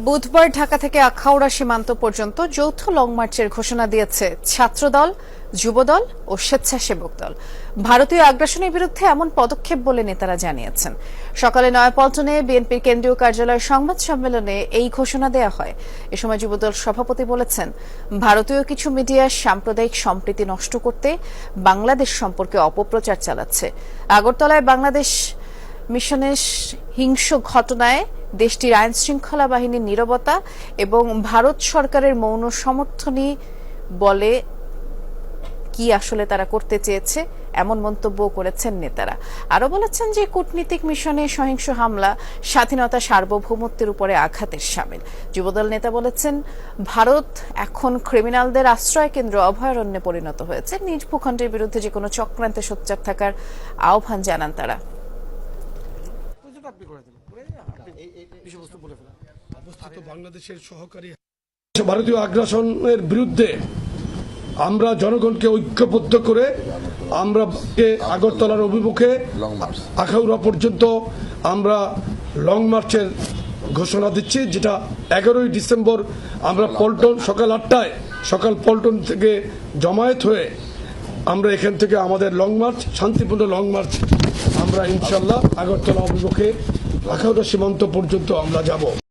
বুধবার ঢাকা থেকে আখাউড়া সীমান্ত পর্যন্ত যৌথ লং মার্চের ঘোষণা দিয়েছে ছাত্রদল, যুবদল ও স্বেচ্ছাসেবক দল। ভারতীয় আগ্রাসনের বিরুদ্ধে এমন পদক্ষেপ বলে নেতারা জানিয়েছেন। সকালে নয়াপল্টনে বিএনপির কেন্দ্রীয় কার্যালয়ের সংবাদ সম্মেলনে এই ঘোষণা দেওয়া হয়। এ সময় যুবদল সভাপতি বলেছেন, ভারতীয় কিছু মিডিয়া সাম্প্রদায়িক সম্প্রীতি নষ্ট করতে বাংলাদেশ সম্পর্কে অপপ্রচার চালাচ্ছে। আগরতলায় বাংলাদেশ মিশনের হিংস্র ঘটনায় দেশটির আইন শৃঙ্খলা বাহিনীর নীরবতা এবং ভারত সরকারের মৌন সমর্থনই বলে কি আসলে তারা করতে চেয়েছে, এমন মন্তব্য করেছেন নেতারা। আরো বলেছেন যে কূটনীতিক মিশনে সহিংস হামলা স্বাধীনতা সার্বভৌমত্বের উপরে আঘাতের শামিল। যুবদল নেতা বলেছেন, ভারত এখন ক্রিমিনালদের আশ্রয় কেন্দ্র অভয়ারণ্যে পরিণত হয়েছে। নিজ ভূখণ্ডের বিরুদ্ধে যে কোনো চক্রান্তে সোচ্চার থাকার আহ্বান জানান তারা। বাংলাদেশের সহকারী ভারতীয় আগ্রাসনের বিরুদ্ধে আমরা জনগণকে ঐক্যবদ্ধ করে আমরা আগরতলার অভিমুখে আখাউড়া পর্যন্ত আমরা লং মার্চের ঘোষণা দিচ্ছি, যেটা 11ই ডিসেম্বর আমরা পল্টন সকাল পল্টন থেকে জমায়েত হয়ে আমরা এখান থেকে আমাদের লং মার্চ, শান্তিপূর্ণ লং মার্চ আমরা ইনশাল্লাহ আগরতলা অভিমুখে আখাউড়া সীমান্ত পর্যন্ত আমরা যাব।